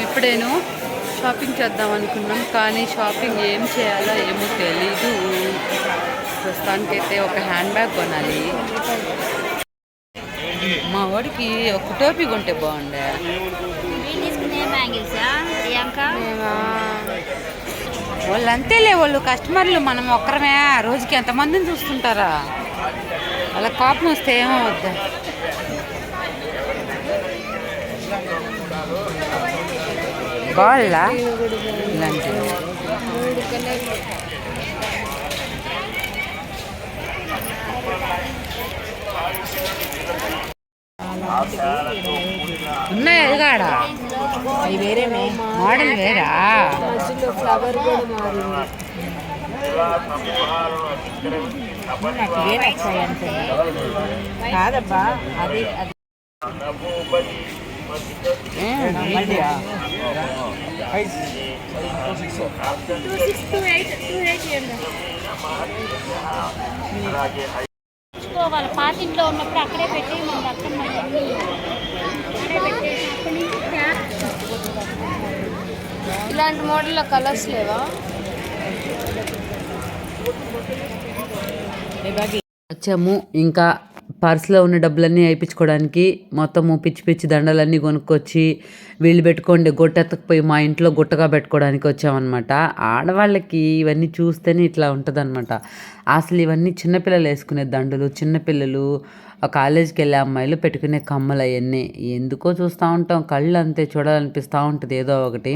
ఇప్పుడేను shopping చేద్దాం అనుకున్నాం, కానీ షాపింగ్ ఏం చేయాలో ఏమో తెలీదు. ప్రస్తుతానికైతే ఒక హ్యాండ్ బ్యాగ్ కొనాలి. మా వాడికి ఒక టోపీ కొంటే బాగుండే. వాళ్ళు అంతేలే, వాళ్ళు కస్టమర్లు, మనం ఒక్కరమే రోజుకి ఎంతమందిని చూస్తుంటారా. వాళ్ళ కోపం వస్తే ఏమో వద్దా. బాగుందా ఇలాంటి ఉన్నాయి. అది కాడా అవి వేరే మోడల్ వేరా. ఫ్లవర్ కూడా మారింది. నాకు ఇవే నచ్చాయి అంతే. కాదబ్బా అది అది వాళ్ళ పాతింట్లో ఉన్నప్పుడు అక్కడే పెట్టి మన అత్తమ్మ ఇలాంటి మోడల్లో కలర్స్ లేవా? వచ్చాము. ఇంకా పర్సులో ఉన్న డబ్బులన్నీ వేయించుకోవడానికి మొత్తము పిచ్చి పిచ్చి దండలన్నీ కొనుక్కొచ్చి వీళ్ళు పెట్టుకోండి గొట్టెత్తకపోయి మా ఇంట్లో గుట్టగా పెట్టుకోవడానికి వచ్చామన్నమాట. ఆడవాళ్ళకి ఇవన్నీ చూస్తేనే ఇట్లా ఉంటుందన్నమాట. అసలు ఇవన్నీ చిన్నపిల్లలు వేసుకునే దండలు, చిన్నపిల్లలు కాలేజీకి వెళ్ళే అమ్మాయిలు పెట్టుకునే కమ్మలు అవన్నీ ఎందుకో చూస్తూ ఉంటాం. కళ్ళు అంతే చూడాలనిపిస్తూ ఉంటుంది ఏదో ఒకటి.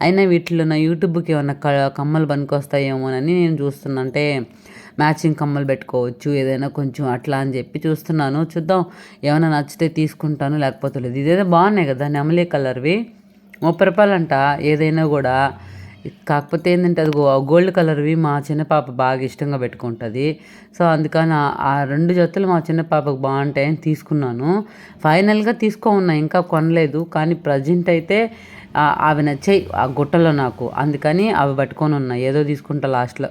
అయినా వీటిలో నా యూట్యూబ్కి ఏమన్నా కమ్మలు పనికొస్తాయేమోనని నేను చూస్తున్నా. అంటే మ్యాచింగ్ కమ్మలు పెట్టుకోవచ్చు ఏదైనా కొంచెం అట్లా అని చెప్పి చూస్తున్నాను. చూద్దాం, ఏమైనా నచ్చితే తీసుకుంటాను, లేకపోతే లేదు. ఇదేదో బాగున్నాయి కదా నెమలి కలర్వి, 30 రూపాయలు అంట ఏదైనా కూడా. కాకపోతే ఏంటంటే అది గోల్డ్ కలర్వి మా చిన్న పాప బాగా ఇష్టంగా పెట్టుకుంటుంది. సో అందుకని ఆ 2 జతలు మా చిన్న పాపకు బాగుంటాయని తీసుకున్నాను. ఫైనల్గా ఉన్నా ఇంకా కొనలేదు, కానీ ప్రజెంట్ అయితే అవి నచ్చాయి ఆ గుట్టలో నాకు. అందుకని అవి పట్టుకొని ఉన్నాయి, ఏదో తీసుకుంటా లాస్ట్లో.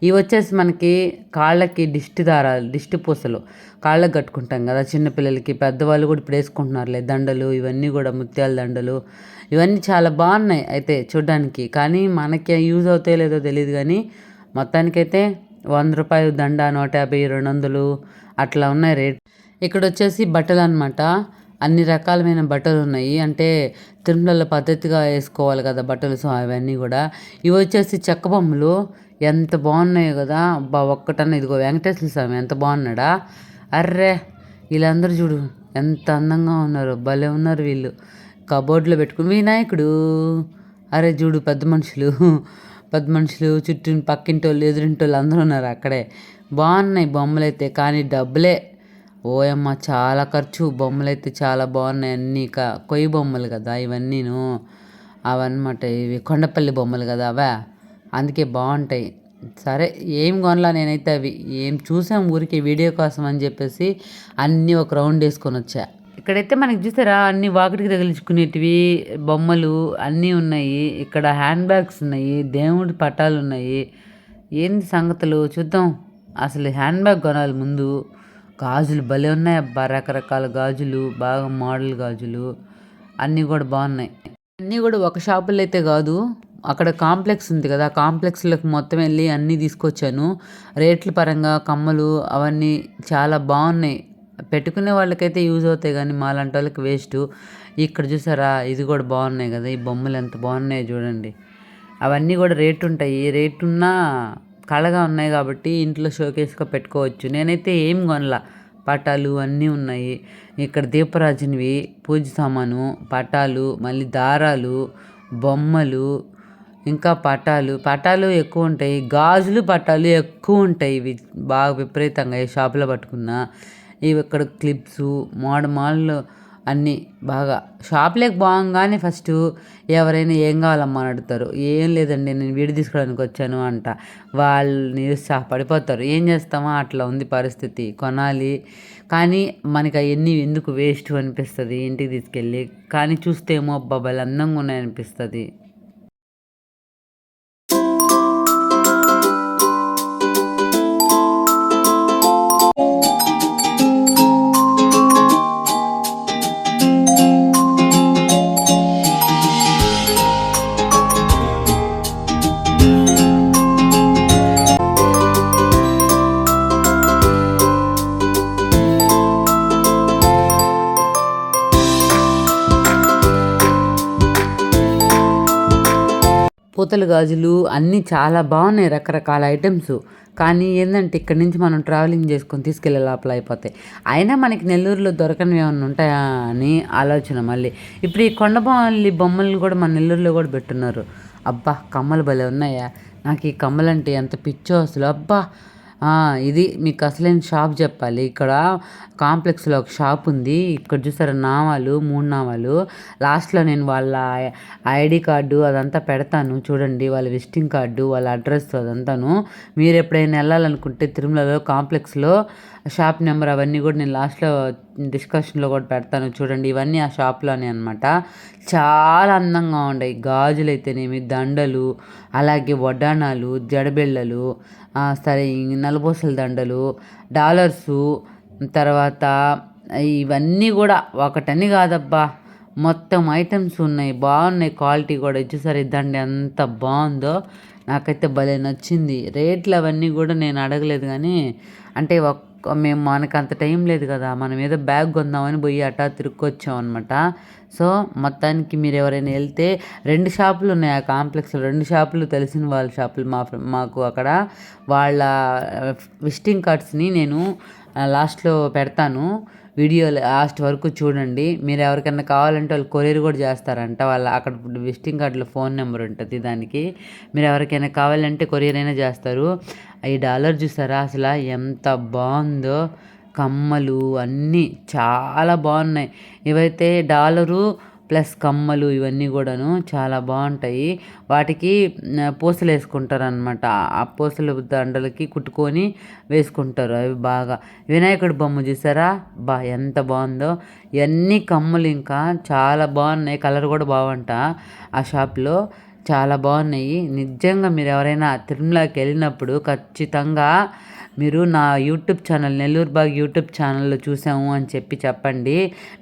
ఇవి వచ్చేసి మనకి కాళ్ళకి దిష్టి పూసలు కాళ్ళకి కట్టుకుంటాం కదా చిన్నపిల్లలకి. పెద్దవాళ్ళు కూడా ఇప్పుడు వేసుకుంటున్నారులే దండలు. ఇవన్నీ కూడా ముత్యాల దండలు, ఇవన్నీ చాలా బాగున్నాయి అయితే చూడ్డానికి. కానీ మనకి యూజ్ అవుతాయో లేదో తెలియదు. కానీ మొత్తానికైతే 100 రూపాయలు దండ, 150, 200 అట్లా ఉన్నాయి రేట్. ఇక్కడ వచ్చేసి బట్టలు అనమాట. అన్ని రకాలమైన బట్టలు ఉన్నాయి. అంటే తిరుమలలో పద్ధతిగా వేసుకోవాలి కదా బట్టలు. సో అవన్నీ కూడా. ఇవి వచ్చేసి చెక్క బొమ్మలు ఎంత బాగున్నాయో కదా. ఒక్కటన్నా ఇదిగో వెంకటేశ్వర స్వామి ఎంత బాగున్నాడా. అర్రే వీళ్ళందరూ చూడు ఎంత అందంగా ఉన్నారు, భలే ఉన్నారు వీళ్ళు. కబోర్డ్లో పెట్టుకుని వినాయకుడు. అరే చూడు పెద్ద మనుషులు చుట్టూ పక్కింటోళ్ళు ఎదురింటోళ్ళు అందరూ ఉన్నారు అక్కడే. బాగున్నాయి బొమ్మలు అయితే, కానీ డబ్బులే ఓయమ్మ చాలా ఖర్చు. బొమ్మలు అయితే చాలా బాగున్నాయి అన్నీ. కొయ్యి బొమ్మలు కదా ఇవన్నీను. అవన్నమాట. ఇవి కొండపల్లి బొమ్మలు కదా అవే, అందుకే బాగుంటాయి. సరే ఏం కొనలా నేనైతే. అవి ఏం చూసాం ఊరికి వీడియో కోసం అని చెప్పేసి అన్నీ ఒక రౌండ్ వేసుకొని వచ్చా. ఇక్కడైతే మనకి చూసారా అన్ని వాకిటికి తగిలించుకునేటివి బొమ్మలు అన్నీ ఉన్నాయి. ఇక్కడ హ్యాండ్ బ్యాగ్స్ ఉన్నాయి, దేవుడి పటాలు ఉన్నాయి. ఏంది సంగతులు చూద్దాం. అసలు హ్యాండ్ బ్యాగ్ కొనాలి ముందు. గాజులు భలే ఉన్నాయి అబ్బా, రకరకాల గాజులు, బాగా మోడల్ గాజులు అన్నీ కూడా బాగున్నాయి. అన్నీ కూడా ఒక షాపులో అయితే కాదు, అక్కడ కాంప్లెక్స్ ఉంది కదా, కాంప్లెక్స్లోకి మొత్తం వెళ్ళి అన్నీ తీసుకొచ్చాను. రేట్ల పరంగా కమ్మలు అవన్నీ చాలా బాగున్నాయి. పెట్టుకునే వాళ్ళకైతే యూజ్ అవుతాయి కానీ మాలాంటి వాళ్ళకి వేస్ట్. ఇక్కడ చూసారా ఇది కూడా బాగున్నాయి కదా, ఈ బొమ్మలు ఎంత బాగున్నాయో చూడండి. అవన్నీ కూడా రేట్ ఉంటాయి, రేట్ ఉన్నా కళగా ఉన్నాయి కాబట్టి ఇంట్లో షోకేస్గా పెట్టుకోవచ్చు. నేనైతే ఏం కొనలా, పటాలు అన్నీ ఉన్నాయి. ఇక్కడ దీపరాజునివి పూజ సామాను, పటాలు, మళ్ళీ దారాలు, బొమ్మలు, ఇంకా పటాలు ఎక్కువ ఉంటాయి. గాజులు పటాలు ఎక్కువ ఉంటాయి. ఇవి బాగా విపరీతంగా ఏ షాపులో పట్టుకున్నా. ఇవి ఇక్కడ క్లిప్స్ మాల్ అన్నీ బాగా షాప్లోకి బాగానే ఫస్ట్ ఎవరైనా ఏం కావాలమ్మా అని అడుగుతారు. ఏం లేదండి నేను వీడియో తీసుకోవడానికి వచ్చాను అంట. వాళ్ళు నిరుత్సాహపడిపోతారు. ఏం చేస్తామో అట్లా ఉంది పరిస్థితి. కొనాలి కానీ మనకి అవన్నీ ఎందుకు వేస్ట్ అనిపిస్తుంది ఇంటికి తీసుకెళ్ళి. కానీ చూస్తే ఏమో అబ్బా భలే అందంగా ఉన్నాయనిపిస్తుంది. పూతల గాజులు అన్నీ చాలా బాగున్నాయి, రకరకాల ఐటమ్స్. కానీ ఏంటంటే ఇక్కడ నుంచి మనం ట్రావెలింగ్ చేసుకొని తీసుకెళ్ళే లోపల అయిపోతాయి. అయినా మనకి నెల్లూరులో దొరకనివి ఏమైనా ఉంటాయా అని ఆలోచన మళ్ళీ. ఇప్పుడు ఈ కొండబొమ్మలి బొమ్మలు కూడా మన నెల్లూరులో కూడా పెట్టున్నారు. అబ్బా కమ్మలు భలే ఉన్నాయా. నాకు ఈ కమ్మలంటే ఎంత పిచ్చో అసలు. అబ్బా ఇది మీకు అసలైన షాప్ చెప్పాలి. ఇక్కడ కాంప్లెక్స్లో ఒక షాప్ ఉంది. ఇక్కడ చూసారా నామాలు, 3 నామాలు. లాస్ట్లో నేను వాళ్ళ ఐడి కార్డు అదంతా పెడతాను చూడండి, వాళ్ళ విజిటింగ్ కార్డు, వాళ్ళ అడ్రస్ అదంతాను. మీరు ఎప్పుడైనా వెళ్ళాలనుకుంటే తిరుమలలో కాంప్లెక్స్లో షాప్ నెంబర్ అవన్నీ కూడా నేను లాస్ట్లో డిస్కషన్లో కూడా పెడతాను చూడండి. ఇవన్నీ ఆ షాప్లోనే అనమాట. చాలా అందంగా ఉన్నాయి. గాజులు అయితేనేమి, దండలు, అలాగే వడ్డానాలు, జడబిళ్ళలు, సరే నలబోసల దండలు, డాలర్సు, తర్వాత ఇవన్నీ కూడా ఒకటని కాదబ్బా మొత్తం ఐటమ్స్ ఉన్నాయి. బాగున్నాయి, క్వాలిటీ కూడా. చూసారు ఈ దండ ఎంత బాగుందో, నాకైతే భలే నచ్చింది. రేట్లు అవన్నీ కూడా నేను అడగలేదు కానీ అంటే మేము మనకు అంత టైం లేదు కదా, మనం ఏదో బ్యాగ్ కొందామని పోయి అట్టా తిరుక్కొచ్చాం అనమాట. సో మొత్తానికి మీరు ఎవరైనా వెళ్తే 2 షాపులు ఉన్నాయి ఆ కాంప్లెక్స్లో. 2 షాపులు తెలిసిన వాళ్ళ షాపులు. మాకు అక్కడ వాళ్ళ విజిటింగ్ కార్డ్స్ని నేను లాస్ట్లో పెడతాను. వీడియో లాస్ట్ వరకు చూడండి. మీరు ఎవరికైనా కావాలంటే వాళ్ళు కొరియర్ కూడా చేస్తారంట. వాళ్ళ అక్కడ విజిటింగ్ కార్డులో ఫోన్ నెంబర్ ఉంటుంది దానికి. మీరు ఎవరికైనా కావాలంటే కొరియర్ అయినా చేస్తారు. ఈ డాలర్ చూసారా అసలు ఎంత బాగుందో. కమ్మలు అన్నీ చాలా బాగున్నాయి. ఇవైతే డాలరు ప్లస్ కమ్మలు ఇవన్నీ కూడాను చాలా బాగుంటాయి. వాటికి పూసలు వేసుకుంటారు అనమాట. ఆ పూసల దండలకి కుట్టుకొని వేసుకుంటారు. అవి బాగా. వినాయకుడి బొమ్మ చూసారా ఎంత బాగుందో. ఇవన్నీ కమ్మలు ఇంకా చాలా బాగున్నాయి. కలర్ కూడా బాగుంట ఆ షాప్లో. చాలా బాగున్నాయి నిజంగా. మీరు ఎవరైనా తిరుమలకి వెళ్ళినప్పుడు ఖచ్చితంగా మీరు నా యూట్యూబ్ ఛానల్ నెల్లూరు బాగ్ యూట్యూబ్ ఛానల్లో చూసాము అని చెప్పండి.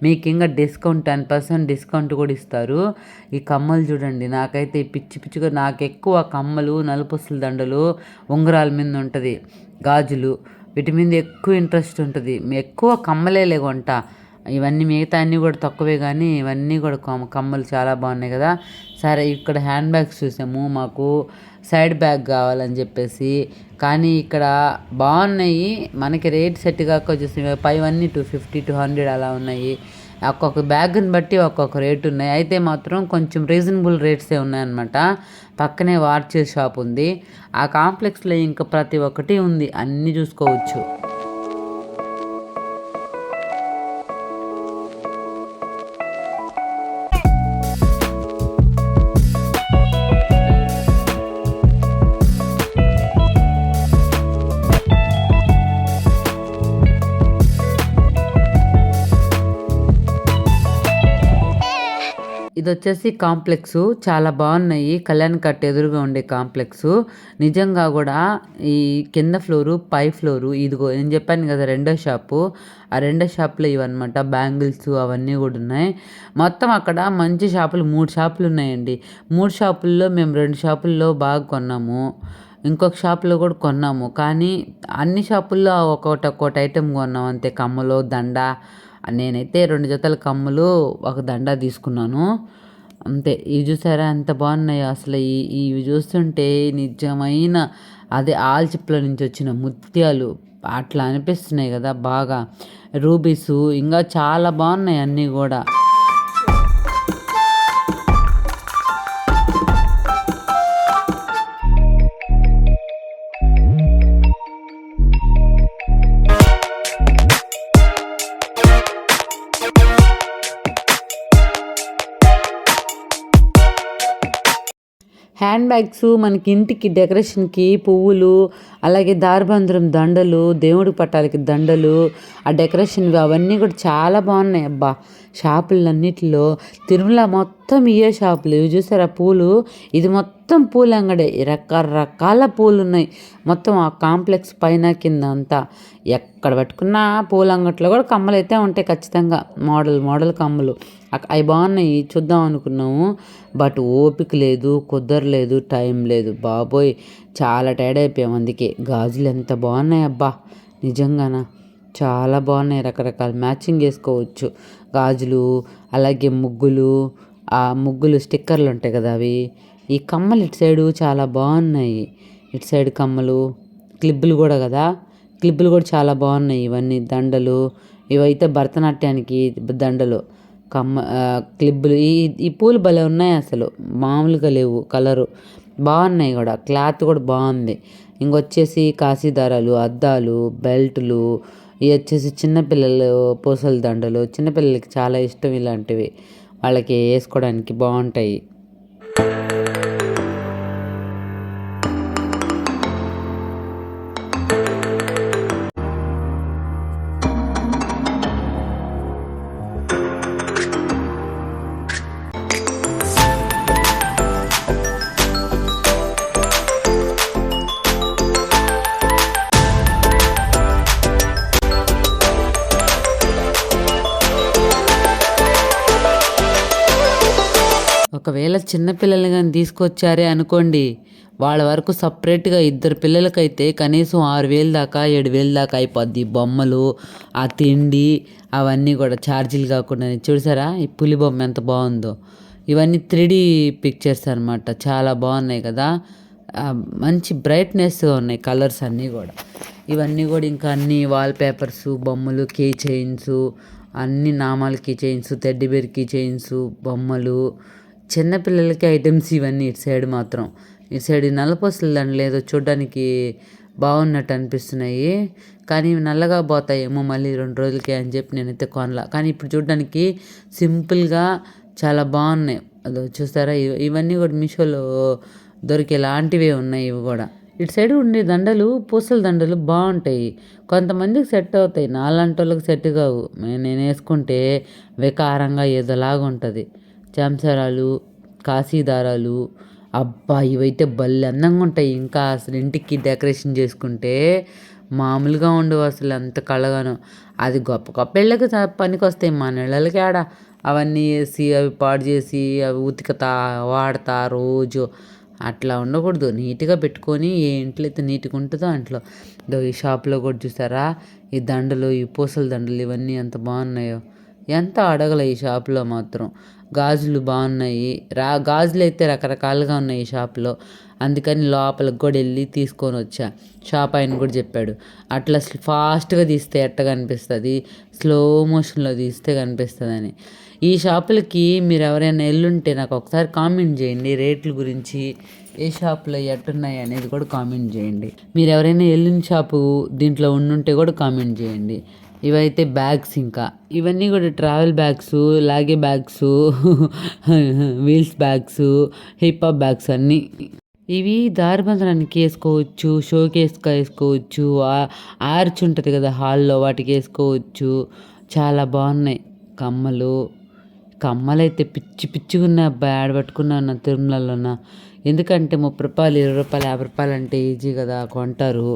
మీకు ఇంకా డిస్కౌంట్ 10% డిస్కౌంట్ కూడా ఇస్తారు. ఈ కమ్మలు చూడండి, నాకైతే పిచ్చిగా నాకు ఎక్కువ కమ్మలు, నలుపుసల దండలు, ఉంగరాల మీద ఉంటుంది, గాజులు, వీటి మీద ఎక్కువ ఇంట్రెస్ట్ ఉంటుంది. ఎక్కువ కమ్మలే కొంట. ఇవన్నీ మిగతా అన్నీ కూడా తక్కువే కానీ ఇవన్నీ కూడా కమ్మలు చాలా బాగున్నాయి కదా. సరే ఇక్కడ హ్యాండ్ బ్యాగ్స్ చూసాము. మాకు సైడ్ బ్యాగ్ కావాలని చెప్పేసి, కానీ ఇక్కడ బాగున్నాయి. మనకి రేట్ సెట్ కాక వచ్చేసి పైవన్నీ 250 200 అలా ఉన్నాయి. ఒక్కొక్క బ్యాగ్ని బట్టి ఒక్కొక్క రేట్ ఉన్నాయి. అయితే మాత్రం కొంచెం రీజనబుల్ రేట్సే ఉన్నాయన్నమాట. పక్కనే వాచెస్ షాప్ ఉంది. ఆ కాంప్లెక్స్లో ఇంకా ప్రతి ఒక్కటి ఉంది, అన్నీ చూసుకోవచ్చు. ఇది వచ్చేసి కాంప్లెక్స్ చాలా బాగున్నాయి. కళ్యాణ్ కట్ ఎదురుగా ఉండే కాంప్లెక్స్. నిజంగా కూడా ఈ కింద ఫ్లోరు, పై ఫ్లోరు, ఇదిగో నేను చెప్పాను కదా రెండో షాపు, ఆ రెండో షాప్లో ఇవన్నమాట బ్యాంగిల్స్ అవన్నీ కూడా ఉన్నాయి. మొత్తం అక్కడ మంచి షాపులు 3 షాపులు ఉన్నాయండి. 3 షాపుల్లో మేము 2 షాపుల్లో బాగా కొన్నాము. ఇంకొక షాప్లో కూడా కొన్నాము. కానీ అన్ని షాపుల్లో ఒక్కోటి ఐటెం కొన్నాం అంతే. కమ్మలు, దండ. నేనైతే 2 జతల కమ్మలు, ఒక దండ తీసుకున్నాను అంతే. ఇవి చూసారా ఎంత బాగున్నాయో అసలు. ఇవి చూస్తుంటే నిజమైన అదే ఆల్చిప్పల నుంచి వచ్చిన ముత్యాలు అట్లా అనిపిస్తున్నాయి కదా బాగా. రూబీసు ఇంకా చాలా బాగున్నాయి అన్నీ కూడా. హ్యాండ్ బ్యాగ్స్ మనకి ఇంటికి డెకరేషన్కి పువ్వులు, అలాగే దారబందరం దండలు, దేవుడి పటాలకి దండలు, ఆ డెకరేషన్వి అవన్నీ కూడా చాలా బాగున్నాయి అబ్బా. షాపులన్నిటిలో తిరుమల మొత్తం ఇవే షాపులు. ఇవి చూసారా పూలు, ఇది మొత్తం పూల అంగడే. రకరకాల పూలు ఉన్నాయి మొత్తం ఆ కాంప్లెక్స్ పైన కింద అంతా. ఎక్కడ పెట్టుకున్నా పూల అంగట్లో కూడా కమ్మలు అయితే ఉంటాయి ఖచ్చితంగా. మోడల్ కమ్మలు అవి బాగున్నాయి, చూద్దాం అనుకున్నాము. బట్ ఓపిక లేదు, కుదరలేదు, టైం లేదు బాబోయ్. చాలా టైర్డ్ అయిపోయాం. అందుకే గాజులు ఎంత బాగున్నాయి అబ్బా, నిజంగానా చాలా బాగున్నాయి. రకరకాల మ్యాచింగ్ వేసుకోవచ్చు గాజులు, అలాగే ముగ్గులు, ఆ ముగ్గులు స్టిక్కర్లు ఉంటాయి కదా అవి. ఈ కమ్మలు ఇటు సైడు చాలా బాగున్నాయి. ఇటు సైడ్ కమ్మలు, క్లిప్పులు కూడా కదా, క్లిప్పులు కూడా చాలా బాగున్నాయి. ఇవన్నీ దండలు, ఇవైతే భరతనాట్యానికి దండలు, క్లిప్పులు. ఈ పూలు భలే ఉన్నాయి అసలు, మామూలుగా లేవు. కలరు బాగున్నాయి కూడా, క్లాత్ కూడా బాగుంది. ఇంకొచ్చేసి కాశీదారాలు, అద్దాలు, బెల్టులు. ఇవి వచ్చేసి చిన్నపిల్లలు పూసల దండలు. చిన్నపిల్లలకి చాలా ఇష్టం ఇలాంటివి, వాళ్ళకి వేసుకోవడానికి బాగుంటాయి. ఒకవేళ చిన్నపిల్లల్ని కానీ తీసుకొచ్చారే అనుకోండి, వాళ్ళ వరకు సపరేట్గా 2 పిల్లలకైతే కనీసం 6,000 దాకా 7,000 దాకా అయిపోద్ది. బొమ్మలు, ఆ తిండి, అవన్నీ కూడా ఛార్జీలు కాకుండా. చూసారా ఈ పులి బొమ్మ ఎంత బాగుందో. ఇవన్నీ 3D పిక్చర్స్ అనమాట, చాలా బాగున్నాయి కదా. మంచి బ్రైట్నెస్గా ఉన్నాయి కలర్స్ అన్నీ కూడా. ఇవన్నీ కూడా ఇంకా అన్ని వాల్ పేపర్స్, బొమ్మలు, కీ చైన్స్, అన్ని నామాల key chains, teddy bear key chains, బొమ్మలు, చిన్నపిల్లలకి ఐటమ్స్ ఇవన్నీ. ఇటు సైడ్ మాత్రం, ఇటు సైడ్ నల్లపూసల దండలు ఏదో చూడడానికి బాగున్నట్టు అనిపిస్తున్నాయి, కానీ ఇవి నల్లగా పోతాయేమో మళ్ళీ 2 రోజులకి అని చెప్పి నేనైతే కొనలా. కానీ ఇప్పుడు చూడడానికి సింపుల్గా చాలా బాగున్నాయి. అదో చూస్తారా, ఇవన్నీ కూడా మీషోలో దొరికేలాంటివే ఉన్నాయి ఇవి కూడా. ఇటు సైడ్ ఉండే దండలు, పూసల దండలు బాగుంటాయి, కొంతమందికి సెట్ అవుతాయి, నాలాంటి వాళ్ళకి సెట్ కావు. నేను వేసుకుంటే వికారంగా ఏదోలాగా ఉంటుంది. చెంచారాలు, కాశీదారాలు, అబ్బా ఇవైతే భలే అందంగా ఉంటాయి. ఇంకా అసలు ఇంటికి డెకరేషన్ చేసుకుంటే మామూలుగా ఉండవు అసలు, అంత కళగాను. అది గొప్ప గొప్ప ఇళ్ళకి పనికి వస్తాయి, మా నెలలకి ఆడ అవన్నీ వేసి అవి పాడు చేసి అవి ఉతికతా వాడతా రోజు. అట్లా ఉండకూడదు, నీట్గా పెట్టుకొని ఏ ఇంట్లో అయితే నీట్గా ఉంటుందో అంట్లో. ఈ షాప్లో కూడా చూసారా ఈ దండలు, ఈ పూసల దండలు, ఇవన్నీ ఎంత బాగున్నాయో. ఎంత అడగలే ఈ షాప్లో మాత్రం. గాజులు బాగున్నాయి, గాజులు అయితే రకరకాలుగా ఉన్నాయి ఈ షాప్లో. అందుకని లోపలికి కూడా వెళ్ళి తీసుకొని వచ్చా. షాప్ ఆయన కూడా చెప్పాడు, అట్లా ఫాస్ట్గా తీస్తే ఎట్ట కనిపిస్తుంది, స్లో మోషన్లో తీస్తే కనిపిస్తుంది అని. ఈ షాపులకి మీరు ఎవరైనా ఎల్లుంటే నాకు ఒకసారి కామెంట్ చేయండి, రేట్ల గురించి ఏ షాపులో ఎట్టున్నాయి అనేది కూడా కామెంట్ చేయండి. మీరు ఎవరైనా వెళ్ళిన షాపు దీంట్లో ఉండుంటే కూడా కామెంట్ చేయండి. ఇవైతే బ్యాగ్స్, ఇంకా ఇవన్నీ కూడా ట్రావెల్ బ్యాగ్స్, లాగే bags, wheels bags, hip hop bags అన్నీ. ఇవి దారిబంధనానికి వేసుకోవచ్చు, షోకేస్గా వేసుకోవచ్చు, ఆర్చ్ ఉంటుంది కదా హాల్లో వాటికి వేసుకోవచ్చు. చాలా బాగున్నాయి కమ్మలైతే పిచ్చి పిచ్చిగా ఉన్నాయి అబ్బాయి. ఆడబెట్టుకున్నాను తిరుమలలోన. ఎందుకంటే 30 రూపాయలు, 20 రూపాయలు, 50 రూపాయలు అంటే ఈజీ కదా కొంటారు.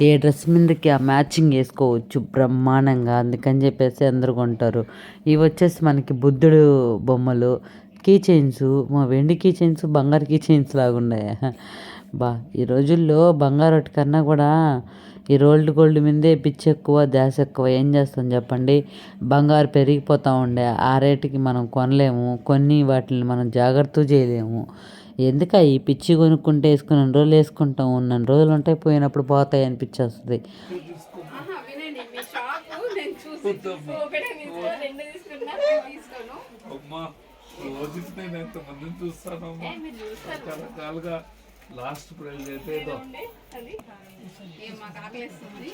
ఏ డ్రెస్ మీదకి ఆ మ్యాచింగ్ వేసుకోవచ్చు బ్రహ్మాండంగా, అందుకని చెప్పేసి అందరూ కొంటారు. ఇవి వచ్చేసి మనకి బుద్ధుడు బొమ్మలు, కీ చైన్స్, వెండి కీ చైన్స్, బంగారు కీ చైన్స్ లాగా ఉన్నాయి. బా ఈ రోజుల్లో బంగారొట్టి కన్నా కూడా ఈ రోల్డ్ గోల్డ్ మీదే పిచ్చి ఎక్కువ, ధ్యాస ఎక్కువ. ఏం చేస్తాం చెప్పండి? బంగారు పెరిగిపోతూ ఉండే ఆ రేటుకి మనం కొనలేము, కొన్ని వాటిని మనం జాగ్రత్త చేయలేము. ఎందుక ఈ పిచ్చి కొనుక్కుంటే వేసుకున్న రోజులు వేసుకుంటాం, ఉన్న రోజులు ఉంటాయి, పోయినప్పుడు పోతాయి అనిపించేస్తుంది. వినండి, మీ షాపు నేను చూసి ఒకటే తీసుకో, రెండు తీసుకున్నా తీసుకోను. అమ్మా రోజుకి నేను ఎంతమందిని చూస్తానమ్మా రకరకాలుగా. లాస్ట్ ప్రైజ్ అయితే ఏదో అది ఏం మాకు ఆకలిస్తుంది.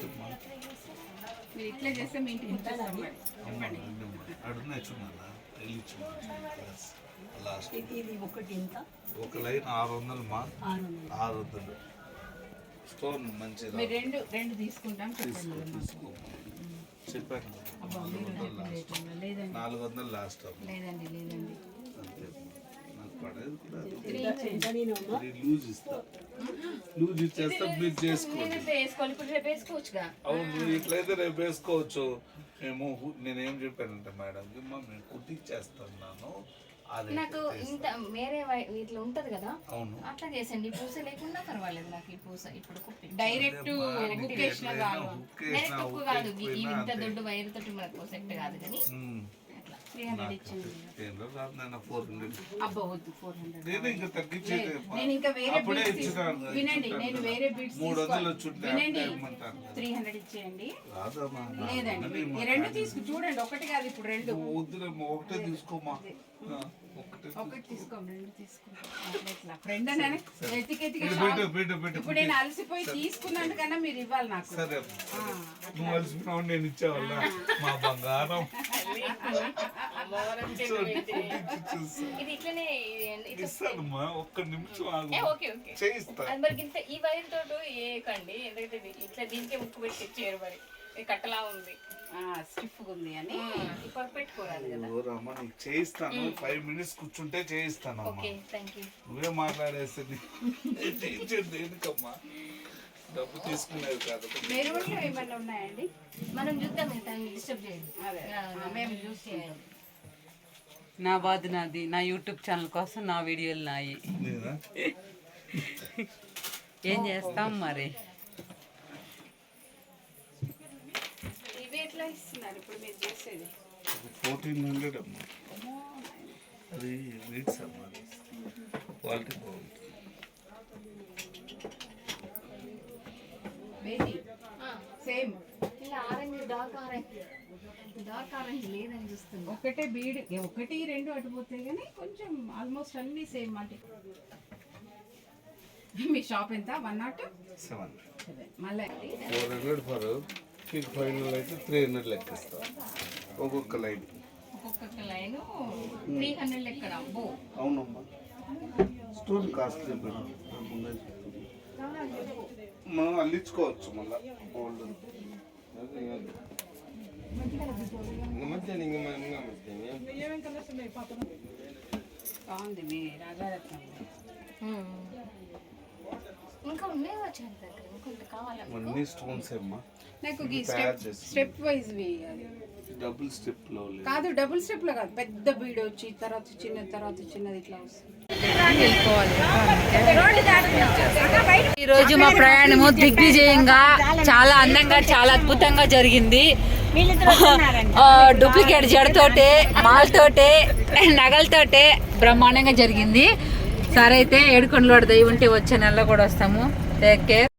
మీరు ఇట్లా చేస్తే మీ ఇంటికి ఇచ్చేస్తాం మరి. చెప్పండి. అడుగునే చూడాలా లాస్ట్ ఒక లైన్ 600 మా 600 స్టోన్ మంచిది. మీరు రెండు రెండు తీసుకుంటాం చెప్పండి. తీసుకో చెప్పాను 400 లాస్ట్ లేదండి లేదండి అంతే. నాకు పడేది కూడా లూజ్ ఇస్తా, లూజ్ ఇచ్చేస్తా, మీరు చేసుకోండి. వేసుకోవాలి. ఇప్పుడు రేపు వేసుకోవచ్చుగా. అవును ఇట్లయితే రేపు వేసుకోవచ్చు. నేనేం చెప్పానంటే మేడంకి మేము కుట్టిచ్చేస్తున్నాను, నాకు ఇంత వేరే ఇట్లా ఉంటది కదా, అవును అట్లా చేసండి. పూస లేకుండా పర్వాలేదు నాకు. ఈ పూస ఇప్పుడు డైరెక్ట్ హుక్ వేసిన కాదు, డైరెక్ట్ హుక్ కాదు. ఇంత దొడ్డు వైర్ తోటి మనకు సెట్ కాదు కానీ 300 ఇచ్చింది. అబ్బా వద్దు 400. నేను ఇంకా వేరే బీట్స్ వినండి, నేను వేరే బీట్స్ వినండి 300 ఇచ్చేయండి. లేదండి రెండు తీసుకు చూడండి, ఒకటి కాదు ఇప్పుడు రెండు. ఒకటే తీసుకోమా, ఒకటి తీసుకోండి, రెండు తీసుకోండి. ఫ్రెండ్ అని ఎతికెతికి ఇప్పుడు నేను అలసిపోయి తీసుకున్నాను కన్నా మీరు ఇవ్వాలి నాకు. సరే నువ్వు అలసిపోయినావు, నేను ఇచ్చేవాళ్ళ మా బంగారం. ఇస్తానమ్మా, ఒక్క నిమిషం ఆగు, చేయిస్తా. ఈ వైర్ తోటి ఏకండి, ఎందుకంటే ఇట్లా దీనికే ముక్కు పెట్టి ఇచ్చారు. మరి కట్టలా ఉంది, స్టిఫ్ ఉంది అని ఇప్పుడు పెట్టుకోరాదు కదా. నీకు చేయిస్తాను, 5 minutes కూర్చుంటే చేయిస్తాను. నువ్వే మాట్లాడేస్తుంది ఎందుకమ్మా, డబ్బు తీసుకునేది కాదు. మెరూన్లో ఏమన్నా ఉన్నాయండి? మనం చూద్దాం, డిస్టర్బ్ చేయండి. మేము చూస్ చేయాలి. నా బాధ నాది, నా యూట్యూబ్ ఛానల్ కోసం నా వీడియోలు నాయి. ఏం చేస్తాం మరి. ఇవి ఎట్లా ఇస్తున్నారు ఇప్పుడు మీరు చేసేది? 1400 అమ్మా, అది వీట్స్ అమ్మా, క్వాలిటీ బాగుంటుంది. సేమ్ ఇలా ఆరెంజ్, డార్క్ ఆరెంజ్ లేదని చూస్తుంది. ఒకటే బీడ్, ఒకటి రెండు అటుపోతాయి కానీ కొంచెం ఆల్మోస్ట్ అన్ని సేమ్. అంటే మీ షాప్ ఎంత? 107 మళ్ళీ 400 ఫర్ మీకు ఫైనల్ అయితే 300 లెక్కిస్తా. ఒక్కొక్క లైన్ 300 లెక్క. అవునమ్మా, స్టోన్ కాస్ట్లీ మనం అల్లించుకోవచ్చు మళ్ళీ గోల్డ్. బాగుంది మీ రాజారత్నం. ఇంకా ఉన్నాయి వచ్చాను దగ్గర, ఇంకొంత కావాలా? అన్ని స్టోన్స్ ఏమ్మా, నాకు స్టెప్ వైజ్ డబుల్ స్టెప్ లో కాదు, డబుల్ స్టెప్ లో కాదు, పెద్ద బీడ్ వచ్చి తర్వాత చిన్నది ఇట్లా వస్తుంది. ఈ రోజు మా ప్రయాణము దిగ్విజయంగా, చాలా అందంగా, చాలా అద్భుతంగా జరిగింది. డూప్లికేట్ జడతోటే, మాల్తోటే, నగలతోటే బ్రహ్మాండంగా జరిగింది. సరే అయితే ఏడుకొండలో దయ ఉంటే వచ్చే నెలలో కూడా వస్తాము. Take care.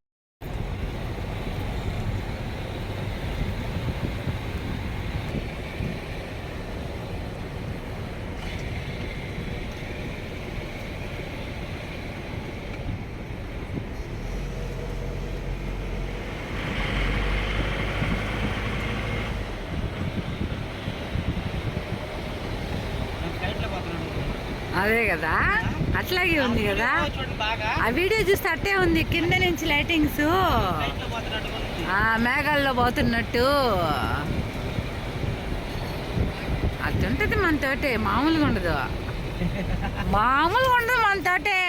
అదే కదా, అట్లాగే ఉంది కదా. ఆ వీడియో చూస్తే అట్టే ఉంది, కింద నుంచి లైటింగ్స్ మేఘాల్లో పోతున్నట్టు అట్టుంటది మనతోటే. మామూలుగా ఉండదు మనతోటే.